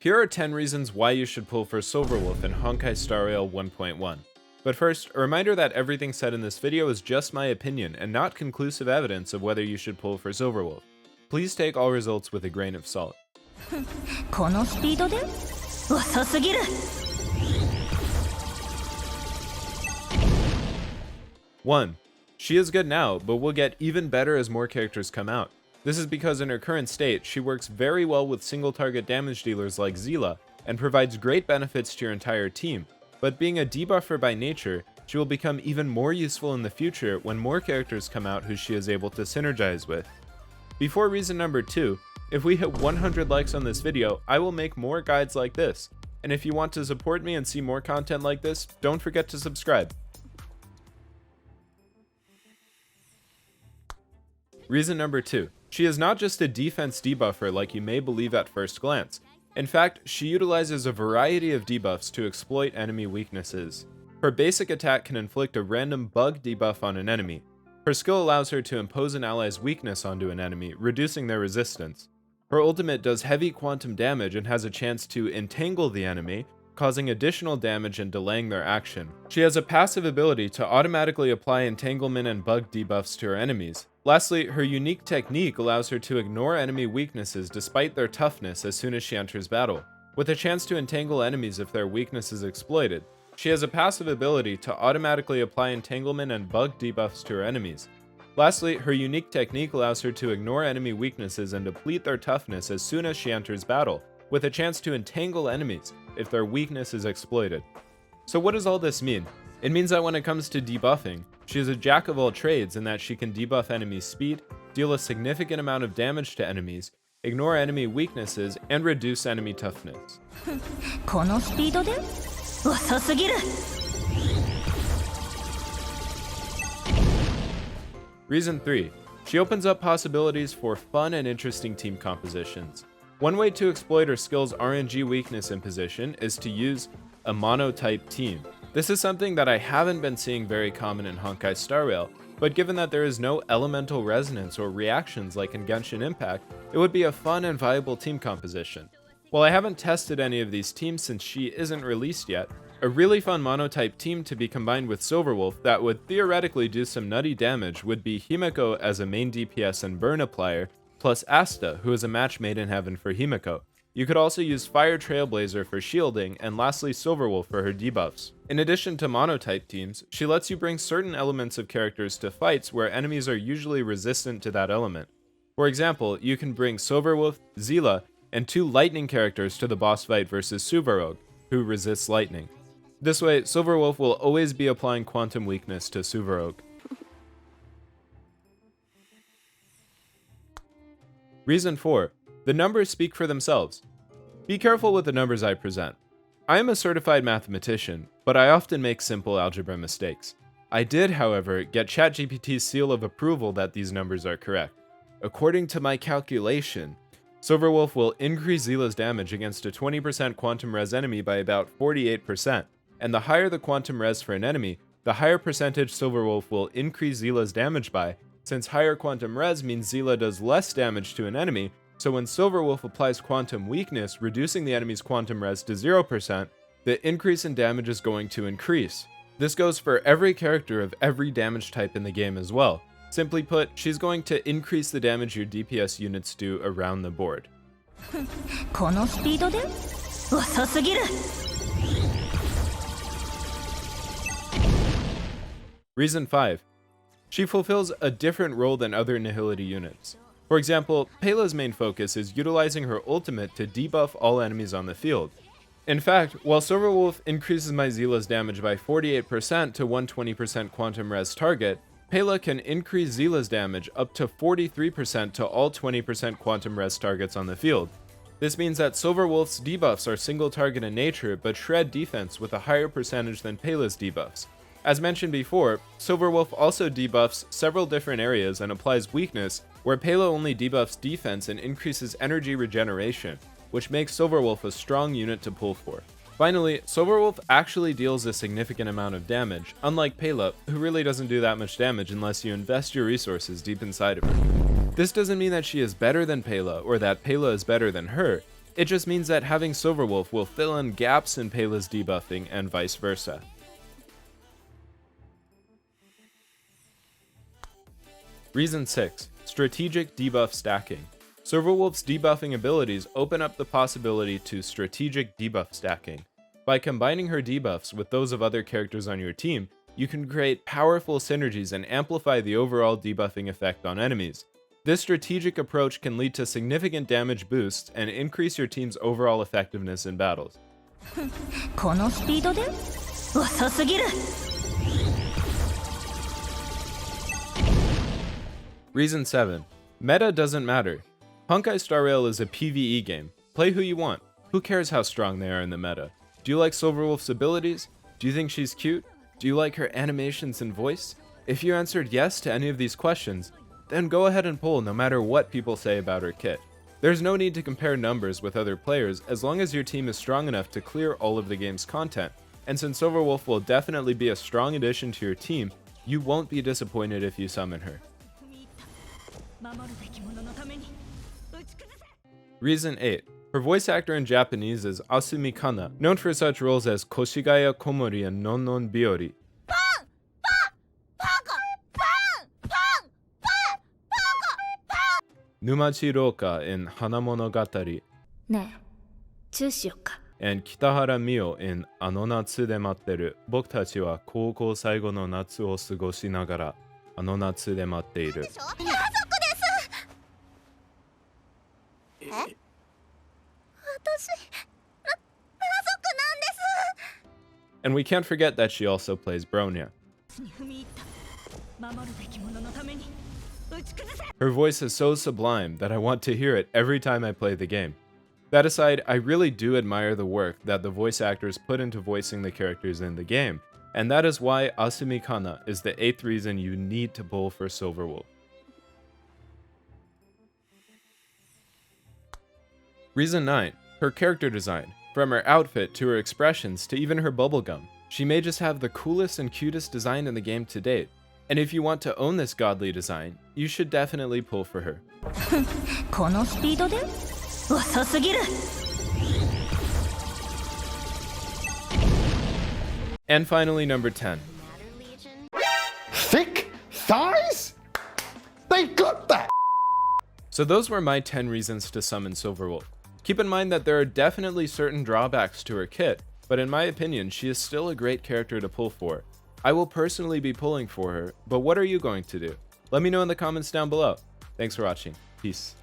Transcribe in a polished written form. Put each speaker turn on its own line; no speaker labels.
Here are 10 reasons why you should pull for Silverwolf in Honkai Star Rail 1.1. But first, a reminder that everything said in this video is just my opinion and not conclusive evidence of whether you should pull for Silverwolf. Please take all results with a grain of salt.
このスピードで遅すぎる。
1. She is good now, but will get even better as more characters come out. This is because in her current state, she works very well with single target damage dealers like Zila, and provides great benefits to your entire team, but being a debuffer by nature, she will become even more useful in the future when more characters come out who she is able to synergize with. Before reason number 2, if we hit 100 likes on this video, I will make more guides like this, and if you want to support me and see more content like this, don't forget to subscribe. Reason number 2. She is not just a defense debuffer like you may believe at first glance. In fact, she utilizes a variety of debuffs to exploit enemy weaknesses. Her basic attack can inflict a random bug debuff on an enemy. Her skill allows her to impose an ally's weakness onto an enemy, reducing their resistance. Her ultimate does heavy quantum damage and has a chance to entangle the enemy, causing additional damage and delaying their action. She has a passive ability to automatically apply entanglement and bug debuffs to her enemies. Lastly, her unique technique allows her to ignore enemy weaknesses despite their toughness as soon as she enters battle, with a chance to entangle enemies if their weakness is exploited. She has a passive ability to automatically apply entanglement and bug debuffs to her enemies. Lastly, her unique technique allows her to ignore enemy weaknesses and deplete their toughness as soon as she enters battle, with a chance to entangle enemies if their weakness is exploited. So what does all this mean? It means that when it comes to debuffing, she is a jack of all trades in that she can debuff enemies' speed, deal a significant amount of damage to enemies, ignore enemy weaknesses, and reduce enemy toughness.
このスピードで遅すぎる。
Reason 3. She opens up possibilities for fun and interesting team compositions. One way to exploit her skill's RNG weakness imposition is to use a mono-type team. This is something that I haven't been seeing very common in Honkai Star Rail, but given that there is no elemental resonance or reactions like in Genshin Impact, it would be a fun and viable team composition. While I haven't tested any of these teams since she isn't released yet, a really fun mono-type team to be combined with Silverwolf that would theoretically do some nutty damage would be Himeko as a main DPS and burn applier, plus Asta, who is a match made in heaven for Himeko. You could also use Fire Trailblazer for shielding, and lastly Silverwolf for her debuffs. In addition to monotype teams, she lets you bring certain elements of characters to fights where enemies are usually resistant to that element. For example, you can bring Silverwolf, Zila, and 2 lightning characters to the boss fight versus Suvarog, who resists lightning. This way, Silverwolf will always be applying quantum weakness to Suvarog. Reason 4. The numbers speak for themselves. Be careful with the numbers I present. I am a certified mathematician, but I often make simple algebra mistakes. I did, however, get ChatGPT's seal of approval that these numbers are correct. According to my calculation, Silverwolf will increase Zila's damage against a 20% quantum res enemy by about 48%, and the higher the quantum res for an enemy, the higher percentage Silverwolf will increase Zila's damage by, since higher quantum res means Zila does less damage to an enemy. So when Silverwolf applies quantum weakness, reducing the enemy's quantum res to 0%, the increase in damage is going to increase. This goes for every character of every damage type in the game as well. Simply put, she's going to increase the damage your DPS units do around the board.
このスピードで遅すぎる。
Reason 5. She fulfills a different role than other Nihility units. For example, Pela's main focus is utilizing her ultimate to debuff all enemies on the field. In fact, while Silverwolf increases my Zila's damage by 48% to 120% quantum res target, Pela can increase Zila's damage up to 43% to all 20% quantum res targets on the field. This means that Silverwolf's debuffs are single target in nature but shred defense with a higher percentage than Pela's debuffs. As mentioned before, Silverwolf also debuffs several different areas and applies weakness, where Pela only debuffs defense and increases energy regeneration, which makes Silverwolf a strong unit to pull for. Finally, Silverwolf actually deals a significant amount of damage, unlike Pela, who really doesn't do that much damage unless you invest your resources deep inside of her. This doesn't mean that she is better than Pela or that Pela is better than her. It just means that having Silverwolf will fill in gaps in Pela's debuffing and vice versa. Reason 6. Strategic debuff stacking. Silverwolf's debuffing abilities open up the possibility to strategic debuff stacking. By combining her debuffs with those of other characters on your team, you can create powerful synergies and amplify the overall debuffing effect on enemies. This strategic approach can lead to significant damage boosts and increase your team's overall effectiveness in battles.
このスピードで遅すぎる
Reason 7. Meta doesn't matter. Honkai Star Rail is a PvE game. Play who you want. Who cares how strong they are in the meta? Do you like Silverwolf's abilities? Do you think she's cute? Do you like her animations and voice? If you answered yes to any of these questions, then go ahead and pull no matter what people say about her kit. There's no need to compare numbers with other players as long as your team is strong enough to clear all of the game's content, and since Silverwolf will definitely be a strong addition to your team, you won't be disappointed if you summon her. Reason 8. Her voice actor in Japanese is Asumi Kana, known for such roles as Koshigaya Komori and Nonnon Biori. Numachi Roka in Hanamonogatari,
ねえチューしよっか
and Kitahara Mio in あの夏で待ってる。僕たちは高校最後の夏を過ごしながらあの夏で待っている。And we can't forget that she also plays Bronya. Her voice is so sublime that I want to hear it every time I play the game. That aside, I really do admire the work that the voice actors put into voicing the characters in the game, and that is why Asumi Kana is the 8th reason you need to pull for Silverwolf. Reason 9. Her character design. From her outfit to her expressions to even her bubblegum. She may just have the coolest and cutest design in the game to date. And if you want to own this godly design, you should definitely pull for her.
このスピードで遅すぎる
And finally, number 10.
Thick thighs? They got that!
So those were my 10 reasons to summon Silverwolf. Keep in mind that there are definitely certain drawbacks to her kit, but in my opinion, she is still a great character to pull for. I will personally be pulling for her, but what are you going to do? Let me know in the comments down below. Thanks for watching. Peace.